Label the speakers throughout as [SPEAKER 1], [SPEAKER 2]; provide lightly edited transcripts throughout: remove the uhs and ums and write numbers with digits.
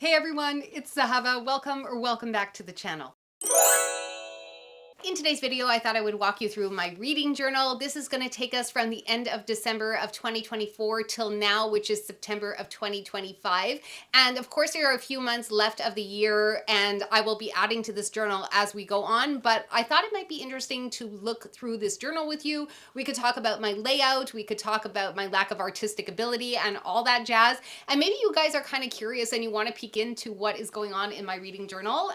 [SPEAKER 1] Hey everyone, it's Zahava. Welcome back to the channel. In today's video, I thought I would walk you through my reading journal. This is going to take us from the end of December of 2024 till now, which is September of 2025. And of course, there are a few months left of the year, and I will be adding to this journal as we go on. But I thought it might be interesting to look through this journal with you. We could talk about my layout, we could talk about my lack of artistic ability and all that jazz. And maybe you guys are kind of curious and you want to peek into what is going on in my reading journal.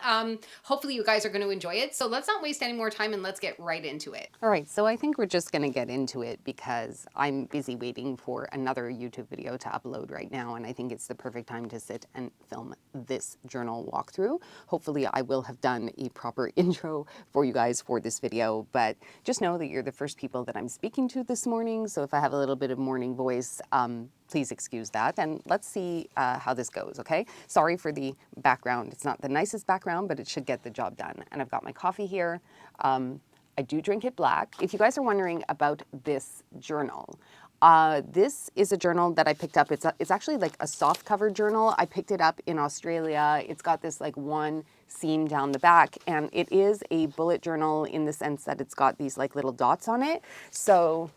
[SPEAKER 1] Hopefully you guys are going to enjoy it. So let's not waste any more time and let's get right into it.
[SPEAKER 2] All right, so I think we're just going to get into it because I'm busy waiting for another YouTube video to upload right now, and I think it's the perfect time to sit and film this journal walkthrough. Hopefully I will have done a proper intro for you guys for this video, but just know that you're the first people that I'm speaking to this morning, so if I have a little bit of morning voice, please excuse that, and let's see how this goes, okay? Sorry for the background. It's not the nicest background, but it should get the job done. And I've got my coffee here. I do drink it black. If you guys are wondering about this journal, this is a journal that I picked up. It's actually like a soft cover journal. I picked it up in Australia. It's got this like one seam down the back, and it is a bullet journal in the sense that it's got these like little dots on it. So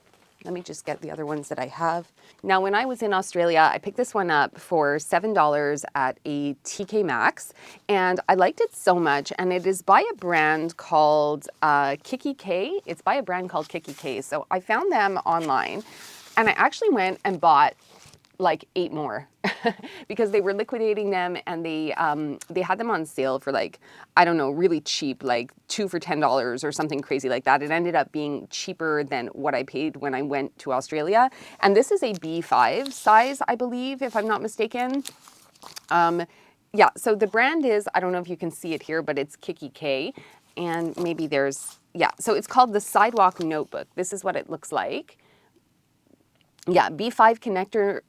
[SPEAKER 2] let me just get the other ones that I have. Now, when I was in Australia, I picked this one up for $7 at a TK Maxx, and I liked it so much. And it is by a brand called Kiki K. It's by a brand called Kiki K. So I found them online, and I actually went and bought like 8 more because they were liquidating them, and they had them on sale for like, I don't know, really cheap, like 2 for $10 or something crazy like that. It ended up being cheaper than what I paid when I went to Australia. And this is a B5 size, I believe, if I'm not mistaken. Yeah, so the brand is, I don't know if you can see it here, but it's Kiki K. And maybe there's, yeah, so it's called the Sidewalk Notebook. This is what it looks like. Yeah, B5 connector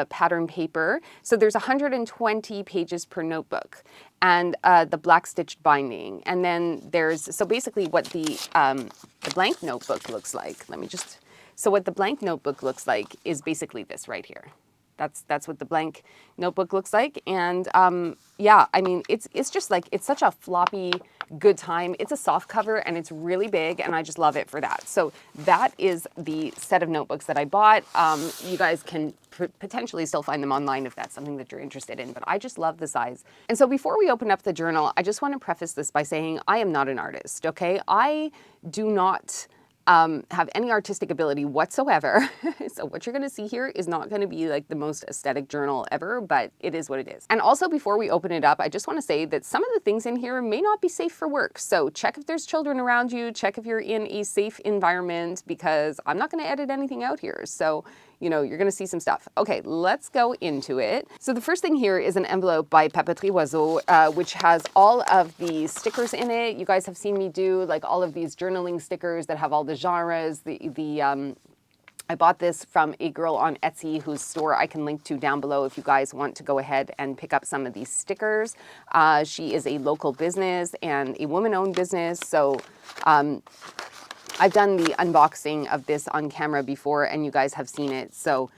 [SPEAKER 2] pattern paper. So there's 120 pages per notebook, and the black stitched binding. And then there's, so basically what the blank notebook looks like. So what the blank notebook looks like is basically this right here. That's what the blank notebook looks like. And yeah, I mean, it's just like, it's such a floppy, good time. It's a soft cover and it's really big, and I just love it for that. So that is the set of notebooks that I bought. You guys can potentially still find them online if that's something that you're interested in, but I just love the size. And so before we open up the journal, I just want to preface this by saying I am not an artist, okay? I do not have any artistic ability whatsoever. So what you're going to see here is not going to be like the most aesthetic journal ever, but it is what it is. And also, before we open it up, I just want to say that some of the things in here may not be safe for work. So check if there's children around you, check if you're in a safe environment, because I'm not going to edit anything out here. So, you know, you're going to see some stuff. Okay, let's go into it. So the first thing here is an envelope by Papeterie Oiseau, which has all of the stickers in it. You guys have seen me do like all of these journaling stickers that have all the genres. I bought this from a girl on Etsy whose store I can link to down below if you guys want to go ahead and pick up some of these stickers. She is a local business and a woman-owned business, so I've done the unboxing of this on camera before, and you guys have seen it. So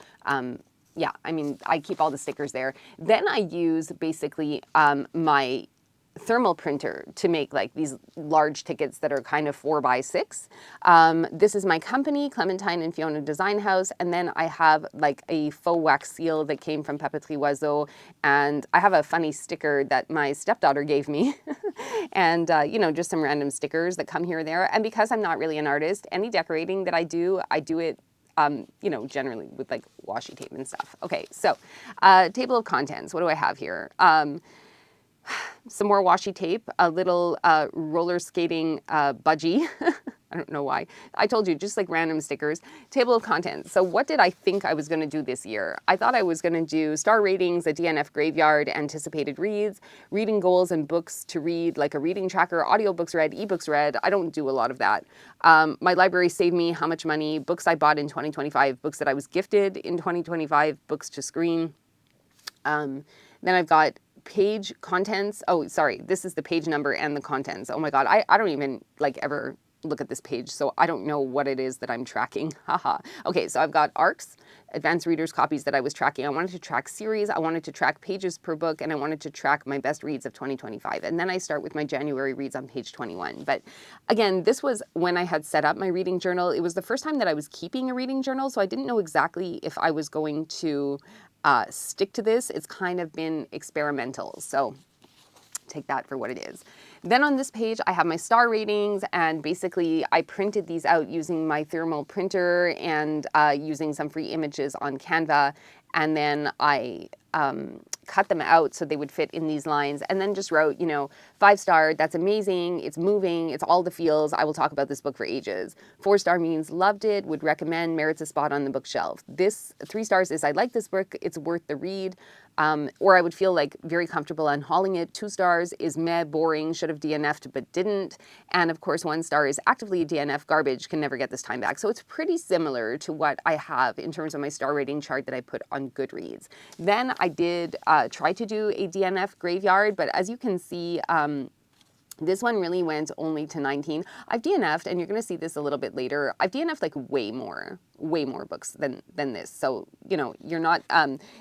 [SPEAKER 2] yeah, I mean, I keep all the stickers there. Then I use basically my thermal printer to make like these large tickets that are kind of 4x6. This is my company, Clementine and Fiona Design House. And then I have like a faux wax seal that came from Papeterie Oiseau. And I have a funny sticker that my stepdaughter gave me. And, you know, just some random stickers that come here or there. And because I'm not really an artist, any decorating that I do it you know, generally with like washi tape and stuff. Okay, so table of contents. What do I have here? Some more washi tape, a little roller skating budgie. I don't know why. I told you, just like random stickers. Table of contents. So what did I think I was going to do this year? I thought I was going to do star ratings, a DNF graveyard, anticipated reads, reading goals and books to read, like a reading tracker, audiobooks read, ebooks read. I don't do a lot of that. My library saved me how much money, books I bought in 2025, books that I was gifted in 2025, books to screen. Then I've got page contents. Oh, sorry. This is the page number and the contents. Oh my God. I don't even like ever look at this page, so I don't know what it is that I'm tracking. Haha. Okay, so I've got ARCs, advanced readers copies that I was tracking. I wanted to track series, I wanted to track pages per book, and I wanted to track my best reads of 2025. And then I start with my January reads on page 21. But again, this was when I had set up my reading journal. It was the first time that I was keeping a reading journal, so I didn't know exactly if I was going to stick to this. It's kind of been experimental, so take that for what it is. Then on this page, I have my star ratings, and basically I printed these out using my thermal printer and using some free images on Canva. And then I cut them out so they would fit in these lines, and then just wrote, 5-star, that's amazing, it's moving, it's all the feels, I will talk about this book for ages. 4-star means loved it, would recommend, merits a spot on the bookshelf. 3 stars is I like this book, it's worth the read. Or I would feel like very comfortable unhauling it. 2 stars is meh, boring, should have DNF'd but didn't. And of course 1 star is actively DNF, garbage, can never get this time back. So it's pretty similar to what I have in terms of my star rating chart that I put on Goodreads. Then I did try to do a DNF graveyard, but as you can see, this one really went only to 19. I've DNF'd, and you're going to see this a little bit later. I've DNF'd like way more books than this. So, you're not,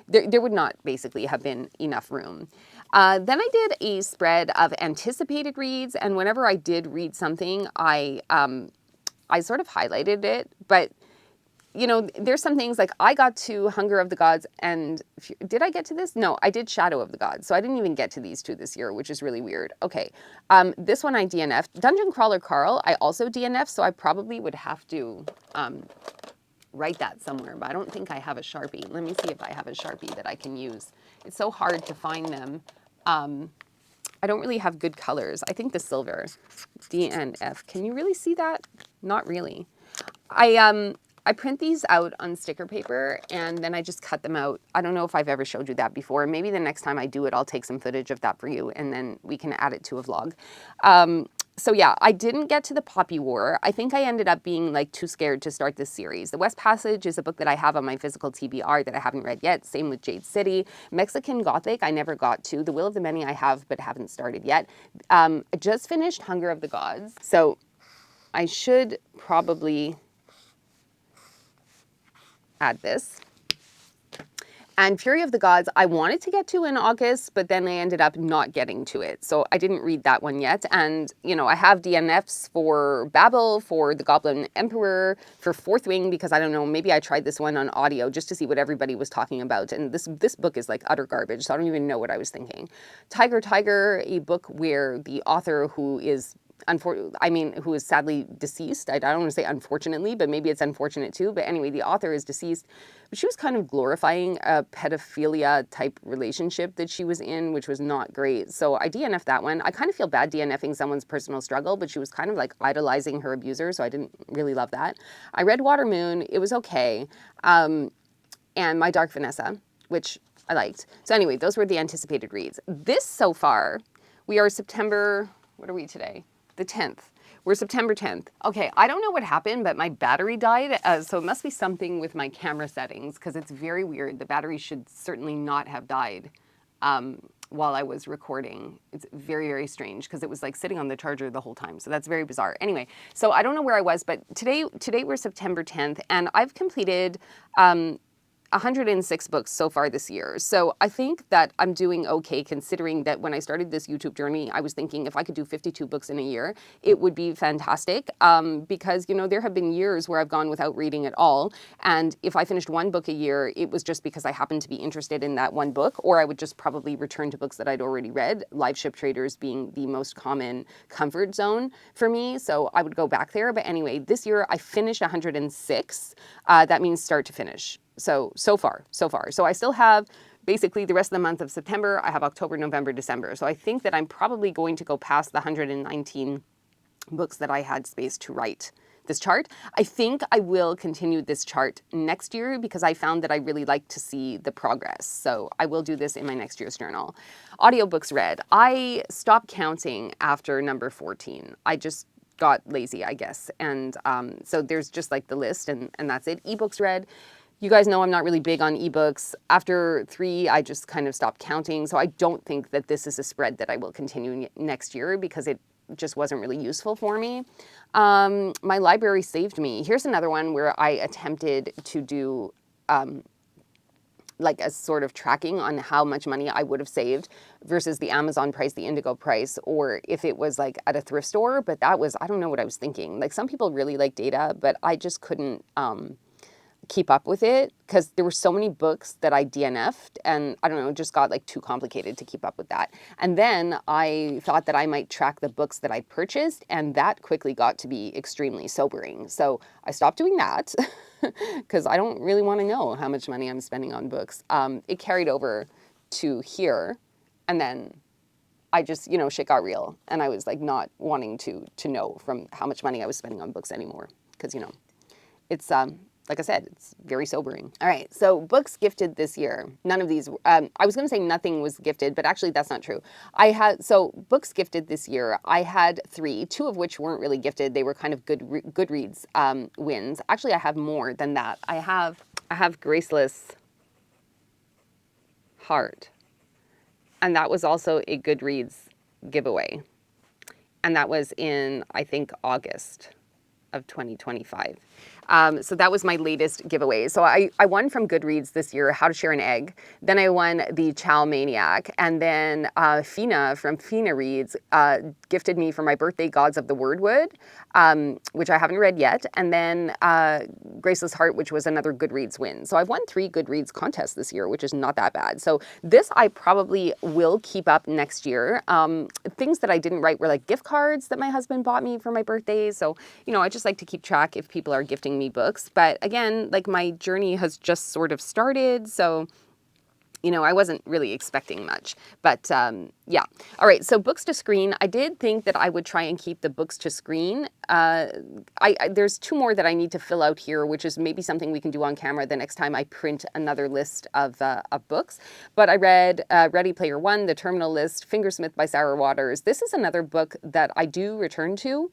[SPEAKER 2] there would not basically have been enough room. Then I did a spread of anticipated reads, and whenever I did read something, I sort of highlighted it, but there's some things like I got to Hunger of the Gods, and did I get to this? No, I did Shadow of the Gods. So I didn't even get to these 2 this year, which is really weird. Okay, this one I DNF'd. Dungeon Crawler Carl, I also DNF'd, so I probably would have to write that somewhere, but I don't think I have a Sharpie. Let me see if I have a Sharpie that I can use. It's so hard to find them. I don't really have good colors. I think the silver, DNF. Can you really see that? Not really. I print these out on sticker paper, and then I just cut them out. I don't know if I've ever showed you that before. Maybe the next time I do it, I'll take some footage of that for you, and then we can add it to a vlog. So yeah, I didn't get to the Poppy War. I think I ended up being like too scared to start this series. The West Passage is a book that I have on my physical TBR that I haven't read yet. Same with Jade City. Mexican Gothic, I never got to. The Will of the Many I have, but haven't started yet. I just finished Hunger of the Gods. So I should probably add this. And Fury of the Gods, I wanted to get to in August, but then I ended up not getting to it. So I didn't read that one yet. And, I have DNFs for Babel, for The Goblin Emperor, for Fourth Wing, because I don't know, maybe I tried this one on audio just to see what everybody was talking about. And this book is like utter garbage, so I don't even know what I was thinking. Tiger, a book where the author who is who is sadly deceased. I don't want to say unfortunately, but maybe it's unfortunate too. But anyway, the author is deceased. But she was kind of glorifying a pedophilia type relationship that she was in, which was not great. So I DNF'd that one. I kind of feel bad DNFing someone's personal struggle, but she was kind of like idolizing her abuser, so I didn't really love that. I read Water Moon. It was okay. And My Dark Vanessa, which I liked. So anyway, those were the anticipated reads. This so far, we are September, what are we today? The 10th. We're September 10th. Okay, I don't know what happened, but my battery died. So it must be something with my camera settings, because it's very weird. The battery should certainly not have died while I was recording. It's very, very strange, because it was like sitting on the charger the whole time. So that's very bizarre. Anyway, so I don't know where I was, but today we're September 10th, and I've completed 106 books so far this year. So I think that I'm doing okay, considering that when I started this YouTube journey, I was thinking if I could do 52 books in a year, it would be fantastic. Because, there have been years where I've gone without reading at all. And if I finished 1 book a year, it was just because I happened to be interested in that 1 book, or I would just probably return to books that I'd already read, Live Ship Traders being the most common comfort zone for me. So I would go back there. But anyway, this year I finished 106. That means start to finish. So far. So I still have basically the rest of the month of September. I have October, November, December. So I think that I'm probably going to go past the 119 books that I had space to write this chart. I think I will continue this chart next year, because I found that I really like to see the progress. So I will do this in my next year's journal. Audiobooks read. I stopped counting after number 14. I just got lazy, I guess. And so there's just like the list, and that's it. Ebooks read. You guys know I'm not really big on ebooks. After 3, I just kind of stopped counting. So I don't think that this is a spread that I will continue next year, because just wasn't really useful for me. My library saved me. Here's another one where I attempted to do like a sort of tracking on how much money I would have saved versus the Amazon price, the Indigo price, or if it was like at a thrift store. But that was, I don't know what I was thinking. Like some people really like data, but I just couldn't keep up with it because there were so many books that I DNF'd, and I don't know, it just got like too complicated to keep up with that. And then I thought that I might track the books that I'd purchased, and that quickly got to be extremely sobering. So I stopped doing that because I don't really want to know how much money I'm spending on books. It carried over to here, and then I just, you know, shit got real, and I was like not wanting to know from how much money I was spending on books anymore because, you know, it's like I said, it's very sobering. All right, so books gifted this year. None of these, I was gonna say nothing was gifted, but actually that's not true. So books gifted this year, I had 3, 2 of which weren't really gifted. They were kind of Goodreads wins. Actually, I have more than that. I have Graceless Heart, and that was also a Goodreads giveaway. And that was in, I think, August of 2025. So that was my latest giveaway. So I won from Goodreads this year, How to Share an Egg. Then I won the Chow Maniac. And then Fina from Fina Reads gifted me for my birthday Gods of the Wordwood, which I haven't read yet. And then Graceless Heart, which was another Goodreads win. So I've won 3 Goodreads contests this year, which is not that bad. So this I probably will keep up next year. Things that I didn't write were like gift cards that my husband bought me for my birthday. So, you know, I just like to keep track if people are gifting me books. But again, like my journey has just sort of started. So, you know, I wasn't really expecting much, but yeah. All right, so books to screen. I did think that I would try and keep the books to screen. There's 2 more that I need to fill out here, which is maybe something we can do on camera the next time I print another list of books. But I read Ready Player One, The Terminal List, Fingersmith by Sarah Waters. This is another book that I do return to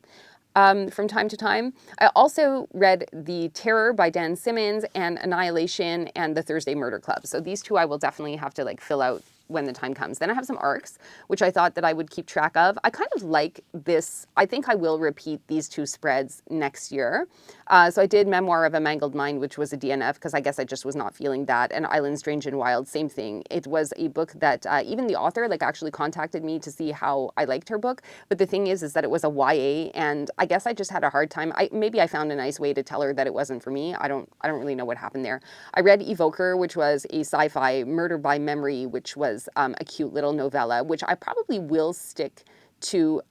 [SPEAKER 2] from time to time. I also read The Terror by Dan Simmons and Annihilation and The Thursday Murder Club. So these 2 I will definitely have to like fill out when the time comes. Then I have some arcs, which I thought that I would keep track of. I kind of like this. I think I will repeat these 2 spreads next year. So I did Memoir of a Mangled Mind, which was a DNF because I guess I just was not feeling that. And Island Strange and Wild, same thing. It was a book that even the author like actually contacted me to see how I liked her book. But the thing is that it was a YA, and I guess I just had a hard time. Maybe I found a nice way to tell her that it wasn't for me. I don't really know what happened there. I read Evoker, which was a sci-fi, Murder by Memory, which was a cute little novella, which I probably will stick to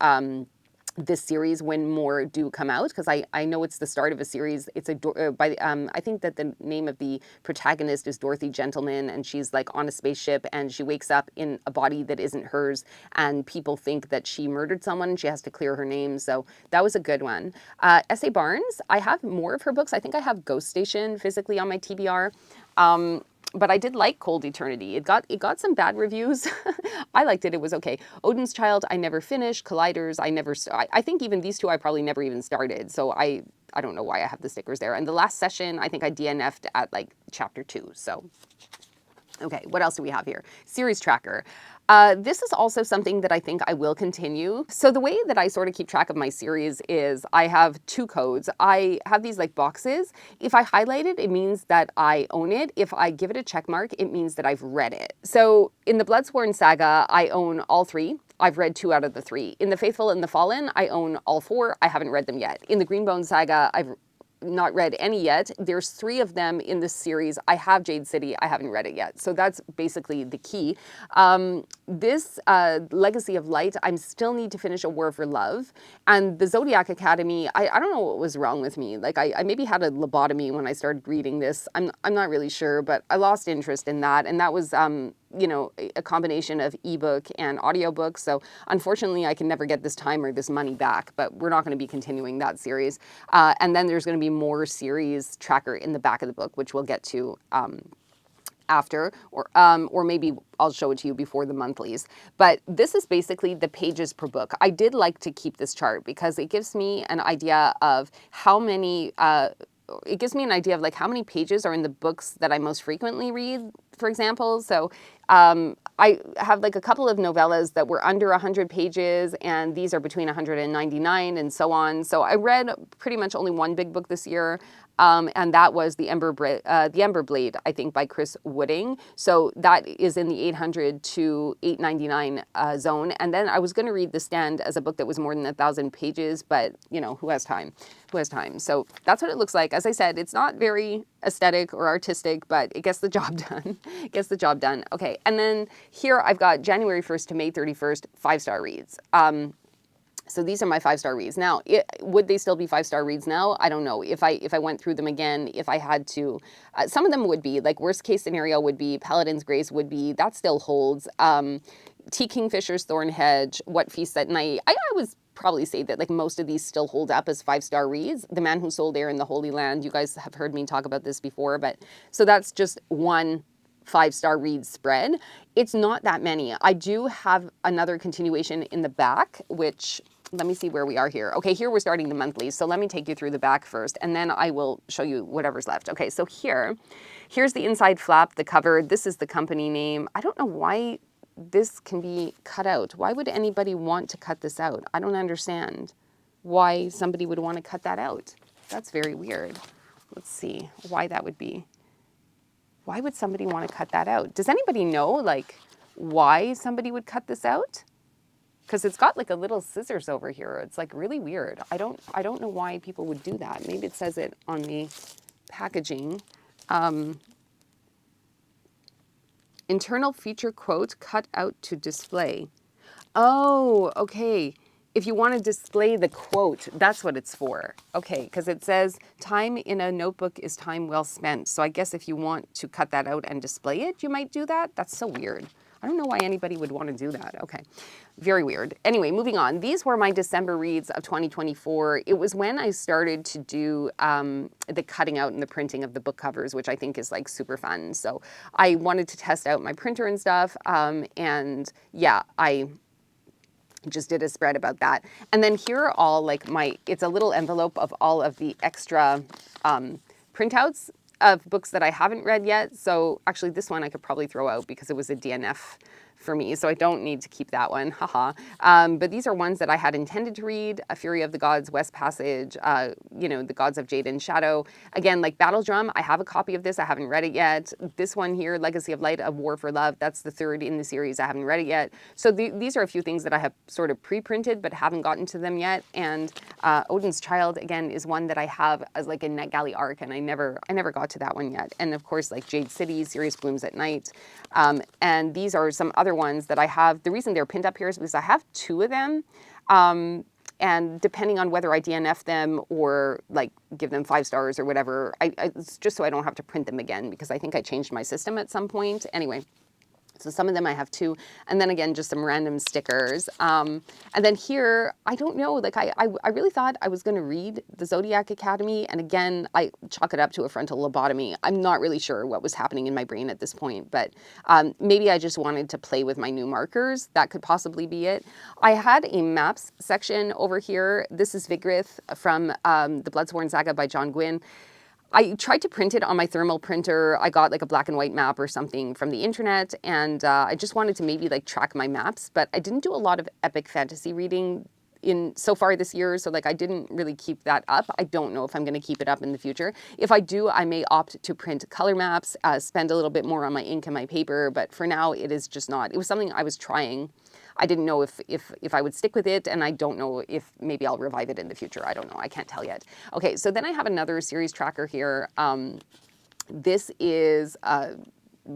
[SPEAKER 2] this series when more do come out, because I know it's the start of a series. It's I think that the name of the protagonist is Dorothy Gentleman, and she's like on a spaceship and she wakes up in a body that isn't hers, and people think that she murdered someone. She has to clear her name, so that was a good one. S.A. Barnes, I have more of her books. I think I have Ghost Station physically on my TBR. But I did like Cold Eternity. It got some bad reviews. I liked it. It was okay. Odin's Child, I never finished. Colliders, I think even these 2 I probably never even started. So I don't know why I have the stickers there. And The Last Session, I think I DNF'd at like chapter 2. So, okay, what else do we have here? Series tracker. This is also something that I think I will continue. So the way that I sort of keep track of my series is I have 2 codes. I have these like boxes. If I highlight it, it means that I own it. If I give it a check mark, it means that I've read it. So in the Bloodsworn Saga, I own all 3. I've read 2 out of the 3. In The Faithful and the Fallen, I own all 4. I haven't read them yet. In the Greenbone Saga, I've not read any yet. There's 3 of them in this series. I have Jade City. I haven't read it yet. So that's basically the key. This Legacy of Light, I still need to finish A War for Love. And the Zodiac Academy, I don't know what was wrong with me. Like I maybe had a lobotomy when I started reading this. I'm not really sure, but I lost interest in that. And that was you know, a combination of ebook and audiobook. So unfortunately, I can never get this time or this money back, but we're not going to be continuing that series. And then there's going to be more series tracker in the back of the book, which we'll get to after, or maybe I'll show it to you before the monthlies. But this is basically the pages per book. I did like to keep this chart because it gives me an idea of how many it gives me an idea of like how many pages are in the books that I most frequently read, for example. So I have like a couple of novellas that were under 100 pages, and these are between 199 and so on. So I read pretty much only one big book this year. And that was the Ember Blade, I think, by Chris Wooding. So that is in the 800 to 899 zone. And then I was going to read The Stand as a book that was more than 1,000 pages, but you know, who has time? Who has time? So that's what it looks like. As I said, it's not very aesthetic or artistic, but it gets the job done. It gets the job done. Okay, and then here I've got January 1st to May 31st, 5-star reads. So these are my 5-star reads. Now, would they still be 5-star reads now? I don't know. If I went through them again, if I had to, some of them would be, like worst case scenario would be Paladin's Grace would be, that still holds. T. Kingfisher's Thorn Hedge, What Feasts at Night. I would probably say that like most of these still hold up as 5-star reads. The Man Who Sold Air in the Holy Land, you guys have heard me talk about this before, but so that's just one 5-star read spread. It's not that many. I do have another continuation in the back, which, let me see where we are here. Okay, here we're starting the monthlies. So let me take you through the back first, and then I will show you whatever's left. Okay, so here's the inside flap, the cover. This is the company name. I don't know why this can be cut out. Why would anybody want to cut this out? I don't understand why somebody would want to cut that out. That's very weird. Let's see why that would be. Why would somebody want to cut that out? Does anybody know like why somebody would cut this out? Because it's got like a little scissors over here. It's like really weird. I don't know why people would do that. Maybe it says it on the packaging. Internal feature quote cut out to display. Oh, okay. If you want to display the quote, that's what it's for. Okay, because it says time in a notebook is time well spent. So I guess if you want to cut that out and display it, you might do that. That's so weird. I don't know why anybody would want to do that. Okay, very weird. Anyway, moving on. These were my December reads of 2024. It was when I started to do the cutting out and the printing of the book covers, which I think is like super fun. So I wanted to test out my printer and stuff. And yeah, I just did a spread about that. And then here are all like it's a little envelope of all of the extra printouts of books that I haven't read yet. So actually this one I could probably throw out because it was a DNF for me, so I don't need to keep that one, haha. But these are ones that I had intended to read: A Fury of the Gods, West Passage, The Gods of Jade and Shadow. Again, like Battle Drum, I have a copy of this, I haven't read it yet. This one here, Legacy of Light, A War for Love, that's the third in the series, I haven't read it yet. So these are a few things that I have sort of pre-printed but haven't gotten to them yet. And Odin's Child, again, is one that I have as like a NetGalley arc, and I never got to that one yet. And of course, like Jade City, Sirius Blooms at Night. And these are some other ones that I have. The reason they're pinned up here is because I have 2 of them. And depending on whether I DNF them or like give them 5 stars or whatever, it's just so I don't have to print them again, because I think I changed my system at some point. Anyway. So some of them I have 2, and then again, just some random stickers. And then here, I don't know, like I really thought I was gonna read the Zodiac Academy, and again, I chalk it up to a frontal lobotomy. I'm not really sure what was happening in my brain at this point, but maybe I just wanted to play with my new markers. That could possibly be it. I had a maps section over here. This is Vigrid from the Bloodsworn Saga by John Gwynne. I tried to print it on my thermal printer. I got like a black and white map or something from the internet, and I just wanted to maybe like track my maps, but I didn't do a lot of epic fantasy reading in so far this year, so like I didn't really keep that up. I don't know if I'm going to keep it up in the future. If I do, I may opt to print color maps, spend a little bit more on my ink and my paper, but for now it is just not. It was something I was trying. I didn't know if I would stick with it, and I don't know if maybe I'll revive it in the future. I don't know. I can't tell yet. Okay, so then I have another series tracker here. This is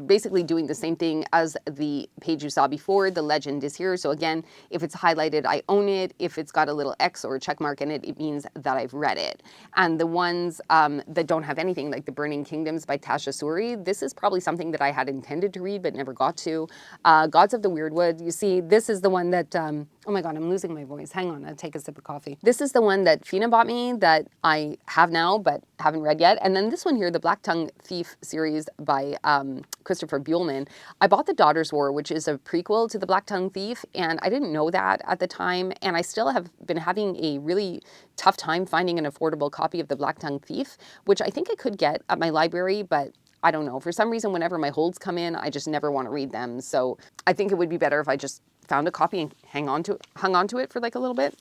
[SPEAKER 2] basically doing the same thing as the page you saw before. The legend is here. So again, if it's highlighted, I own it. If it's got a little X or a check mark in it, it means that I've read it. And the ones that don't have anything, like The Burning Kingdoms by Tasha Suri, this is probably something that I had intended to read but never got to. Gods of the Weirdwood, you see, this is the one that, oh my God, I'm losing my voice. Hang on, I'll take a sip of coffee. This is the one that Fina bought me that I have now but haven't read yet. And then this one here, the Black Tongue Thief series by Christopher Buehlman. I bought The Daughter's War, which is a prequel to The Black Tongue Thief, and I didn't know that at the time, and I still have been having a really tough time finding an affordable copy of The Black Tongue Thief, which I think I could get at my library, but I don't know, for some reason, whenever my holds come in, I just never want to read them. So I think it would be better if I just found a copy and hung on to it for like a little bit.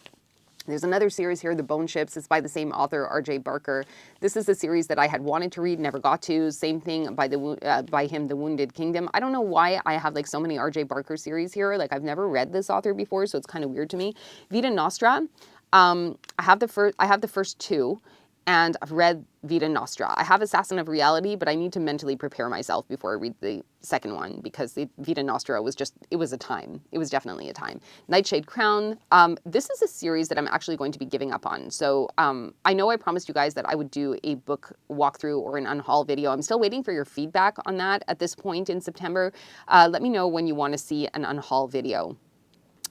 [SPEAKER 2] There's another series here, The Bone Ships. It's by the same author, R.J. Barker. This is a series that I had wanted to read, never got to. Same thing by him, The Wounded Kingdom. I don't know why I have like so many R.J. Barker series here. Like I've never read this author before, so it's kind of weird to me. Vita Nostra. I have the first two. And I've read Vita Nostra. I have Assassin of Reality, but I need to mentally prepare myself before I read the second one because the Vita Nostra was it was a time. It was definitely a time. Nightshade Crown. This is a series that I'm actually going to be giving up on. So I know I promised you guys that I would do a book walkthrough or an unhaul video. I'm still waiting for your feedback on that at this point in September. Let me know when you want to see an unhaul video,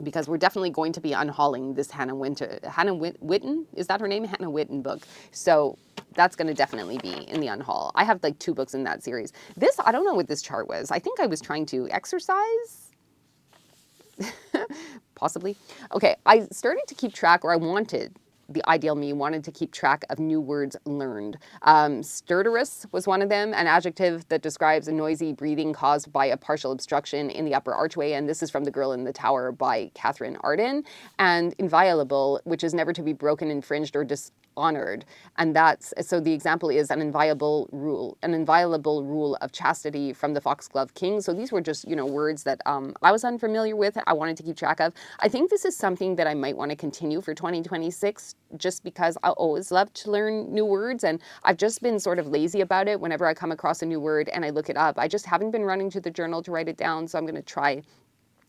[SPEAKER 2] because we're definitely going to be unhauling this Hannah Witten, is that her name? Hannah Witten book. So that's going to definitely be in the unhaul. I have like 2 books in that series. This, I don't know what this chart was. I think I was trying to exercise. Possibly. Okay, I started to keep track, or I wanted, the ideal me wanted to keep track of new words learned. Stertorous was one of them, an adjective that describes a noisy breathing caused by a partial obstruction in the upper archway. And this is from The Girl in the Tower by Catherine Arden. And inviolable, which is never to be broken, infringed, or dishonored. And that's, so the example is an inviolable rule of chastity from the Foxglove King. So these were just, words that I was unfamiliar with, I wanted to keep track of. I think this is something that I might want to continue for 2026, just because I always love to learn new words, and I've just been sort of lazy about it. Whenever I come across a new word and I look it up, I just haven't been running to the journal to write it down. So I'm going to try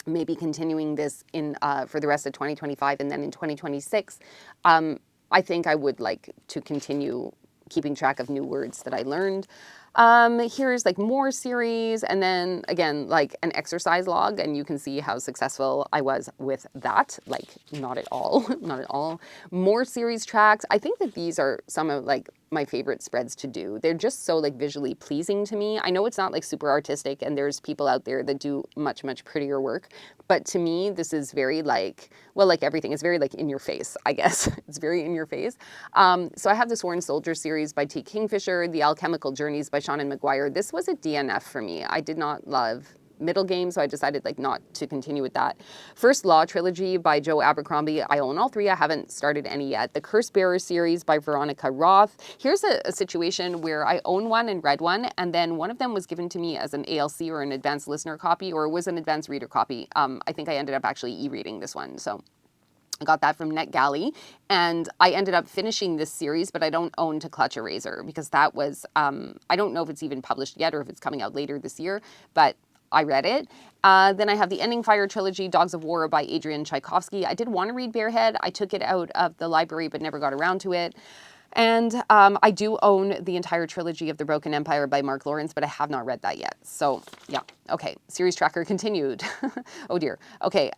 [SPEAKER 2] maybe continuing this in for the rest of 2025, and then in 2026, I think I would like to continue keeping track of new words that I learned. Here's like more series, and then again, like an exercise log, and you can see how successful I was with that. Like not at all, not at all. More series tracks. I think that these are some of like my favorite spreads to do. They're just so like visually pleasing to me. I know it's not like super artistic, and there's people out there that do much, much prettier work, but to me, this is very like, well, like everything, it's very like in your face, I guess. It's very in your face. So I have the Sworn Soldier series by T. Kingfisher, The Alchemical Journeys by Shannon McGuire. This was a DNF for me. I did not love middle game, so I decided like not to continue with that. First Law trilogy by Joe Abercrombie. I own all 3. I haven't started any yet. The Curse Bearer series by Veronica Roth. Here's a situation where I own one and read one, and then one of them was given to me as an ALC or an advanced listener copy, or it was an advanced reader copy. I think I ended up actually e-reading this one, so I got that from NetGalley, and I ended up finishing this series, but I don't own To Clutch a Razor, because that was, I don't know if it's even published yet or if it's coming out later this year, but I read it. Then I have the Ending Fire trilogy, Dogs of War by Adrian Tchaikovsky. I did want to read Barehead. I took it out of the library but never got around to it. And I do own the entire trilogy of The Broken Empire by Mark Lawrence, but I have not read that yet. So yeah, okay. Series tracker continued. Oh dear. Okay,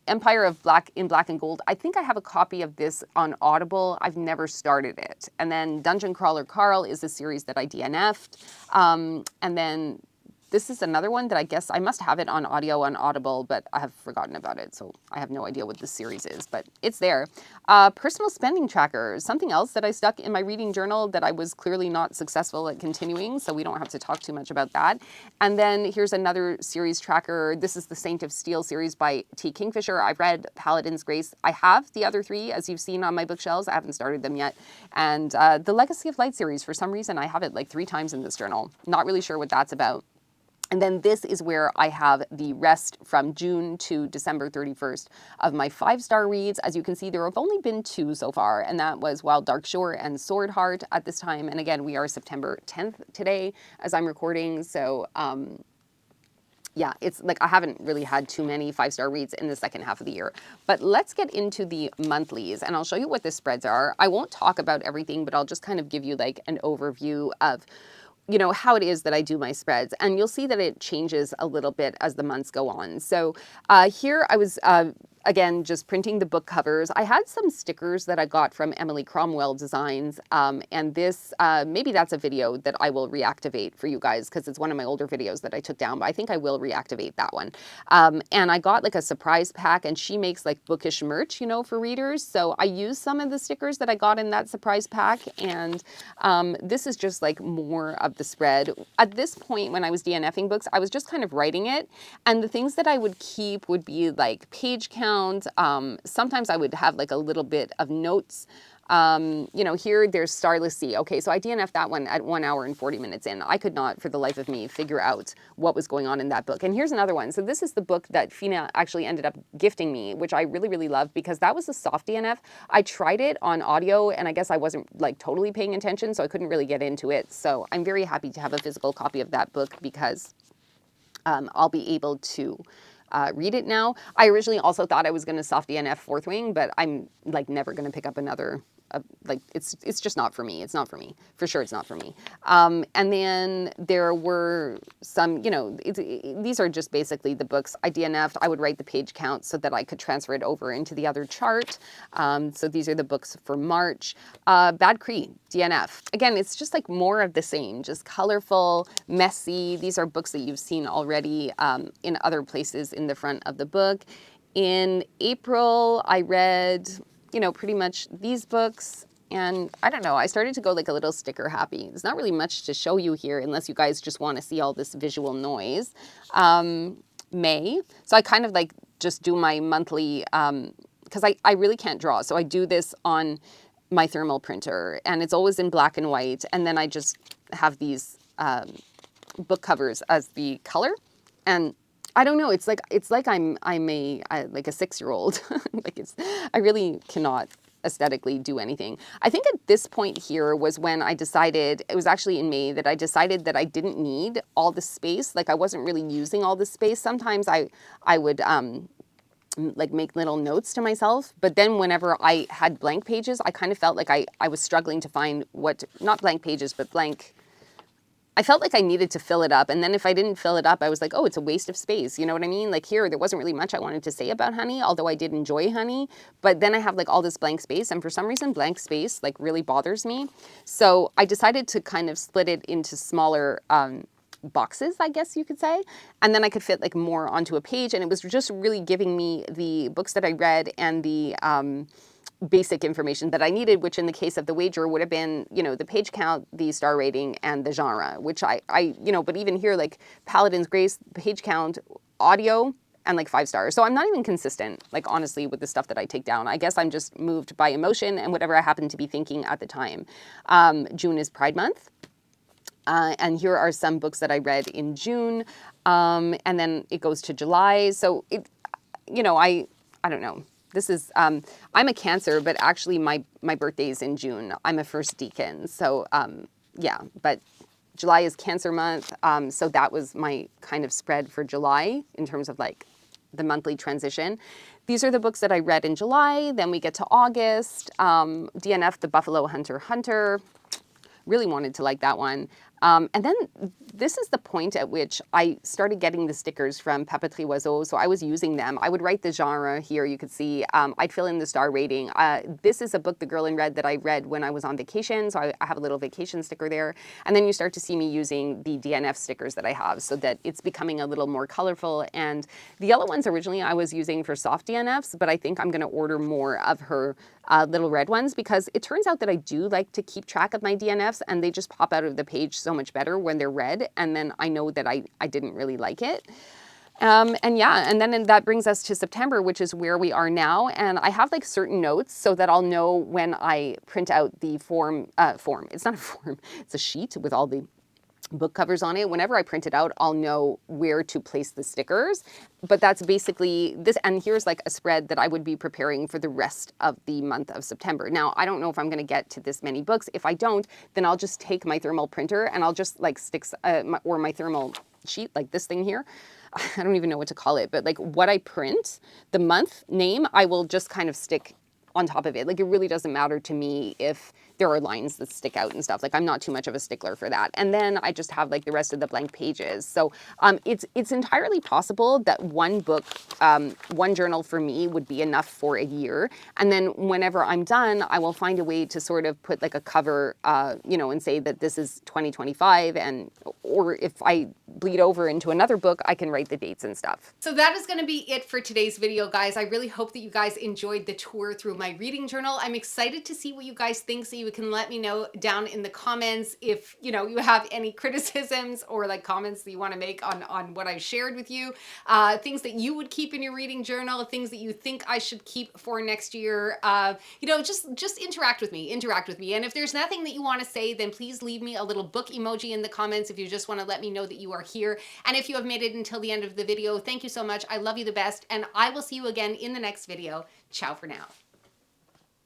[SPEAKER 2] Empire of Black and Gold. I think I have a copy of this on Audible. I've never started it. And then Dungeon Crawler Carl is a series that I DNF'd. And then this is another one that I guess I must have it on audio on Audible, but I have forgotten about it, so I have no idea what this series is, but it's there. Personal Spending Tracker, something else that I stuck in my reading journal that I was clearly not successful at continuing, so we don't have to talk too much about that. And then here's another series tracker. This is the Saint of Steel series by T. Kingfisher. I've read Paladin's Grace. I have the other 3, as you've seen on my bookshelves. I haven't started them yet. And the Legacy of Light series, for some reason, I have it like 3 times in this journal. Not really sure what that's about. And then this is where I have the rest from June to December 31st of my 5-star reads. As you can see, there have only been 2 so far, and that was Wild Dark Shore and Sword Heart at this time. And again, we are September 10th today as I'm recording. So yeah, it's like I haven't really had too many 5-star reads in the second half of the year. But let's get into the monthlies, and I'll show you what the spreads are. I won't talk about everything, but I'll just kind of give you like an overview of how it is that I do my spreads. And you'll see that it changes a little bit as the months go on. So here I was again, just printing the book covers. I had some stickers that I got from Emily Cromwell Designs, and this, maybe that's a video that I will reactivate for you guys because it's one of my older videos that I took down, but I think I will reactivate that one. And I got like a surprise pack, and she makes like bookish merch, you know, for readers. So I used some of the stickers that I got in that surprise pack, and this is just like more of the spread. At this point, when I was DNFing books, I was just kind of writing it, and the things that I would keep would be like page count. Sometimes I would have like a little bit of notes. You know, here there's Starless Sea. Okay, so I DNF'd that one at 1 hour and 40 minutes in. I could not, for the life of me, figure out what was going on in that book. And here's another one. So this is the book that Fina actually ended up gifting me, which I really, really love because that was a soft DNF. I tried it on audio, and I guess I wasn't like totally paying attention, so I couldn't really get into it. So I'm very happy to have a physical copy of that book because I'll be able to read it now. I originally also thought I was going to soft DNF Fourth Wing, but I'm like never going to pick up another. Like it's just not for me. It's not for me. For sure, it's not for me. And then there were some, you know, these are just basically the books I DNF'd. I would write the page count so that I could transfer it over into the other chart. So these are the books for March. Bad Cree, DNF. Again, it's just like more of the same, just colorful, messy. These are books that you've seen already in other places in the front of the book. In April, I read, you know, pretty much these books. And I don't know, I started to go like a little sticker happy. There's not really much to show you here unless you guys just want to see all this visual noise. May. So I kind of like just do my monthly, because I really can't draw. So I do this on my thermal printer, and it's always in black and white. And then I just have these book covers as the color. And I don't know. It's like I'm like a 6-year-old. Like I really cannot aesthetically do anything. I think at this point here was when I decided, it was actually in May, that I decided that I didn't need all the space. Like I wasn't really using all the space. Sometimes I would like make little notes to myself, but then whenever I had blank pages, I kind of felt like I was struggling to find not blank pages, but blank. I felt like I needed to fill it up. And then if I didn't fill it up, I was like, oh, it's a waste of space. You know what I mean? Like here, there wasn't really much I wanted to say about honey, although I did enjoy honey. But then I have like all this blank space. And for some reason, blank space like really bothers me. So I decided to kind of split it into smaller boxes, I guess you could say. And then I could fit like more onto a page. And it was just really giving me the books that I read and the basic information that I needed, which in the case of the wager would have been, you know, the page count, the star rating, and the genre, which I you know, but even here, like Paladin's Grace, page count, audio, and like 5 stars. So I'm not even consistent, like honestly, with the stuff that I take down. I guess I'm just moved by emotion and whatever I happen to be thinking at the time. June is Pride Month. And here are some books that I read in June. And then it goes to July. So it, you know, I don't know. This is, I'm a Cancer, but actually my birthday is in June. I'm a first deacon. So yeah, but July is Cancer month. So that was my kind of spread for July in terms of like the monthly transition. These are the books that I read in July. Then we get to August. DNF, The Buffalo Hunter. Really wanted to like that one. And then this is the point at which I started getting the stickers from Papeterie Oiseau. So I was using them. I would write the genre here. You could see I'd fill in the star rating. This is a book, The Girl in Red, that I read when I was on vacation. So I have a little vacation sticker there. And then you start to see me using the DNF stickers that I have so that it's becoming a little more colorful. And the yellow ones originally I was using for soft DNFs, but I think I'm going to order more of her little red ones because it turns out that I do like to keep track of my DNFs and they just pop out of the page so much better when they're red, and then I know that I didn't really like it. And yeah, and then that brings us to September, which is where we are now, and I have like certain notes so that I'll know when I print out the form. It's not a form, it's a sheet with all the book covers on it. Whenever I print it out, I'll know where to place the stickers. But that's basically this. And here's like a spread that I would be preparing for the rest of the month of September. Now, I don't know if I'm going to get to this many books. If I don't, then I'll just take my thermal printer and I'll just like stick, or my thermal sheet, like this thing here. I don't even know what to call it, but like what I print, the month name, I will just kind of stick on top of it. Like it really doesn't matter to me if there are lines that stick out and stuff. Like I'm not too much of a stickler for that. And then I just have like the rest of the blank pages. So it's entirely possible that one book, one journal for me would be enough for a year. And then whenever I'm done, I will find a way to sort of put like a cover, you know, and say that this is 2025. And, or if I bleed over into another book, I can write the dates and stuff.
[SPEAKER 1] So that is going to be it for today's video, guys. I really hope that you guys enjoyed the tour through my reading journal. I'm excited to see what you guys think, so you can let me know down in the comments if, you know, you have any criticisms or like comments that you want to make on what I've shared with you, things that you would keep in your reading journal, things that you think I should keep for next year. You know, just interact with me, And if there's nothing that you want to say, then please leave me a little book emoji in the comments if you just want to let me know that you are here. And if you have made it until the end of the video, thank you so much. I love you the best, and I will see you again in the next video. Ciao for now.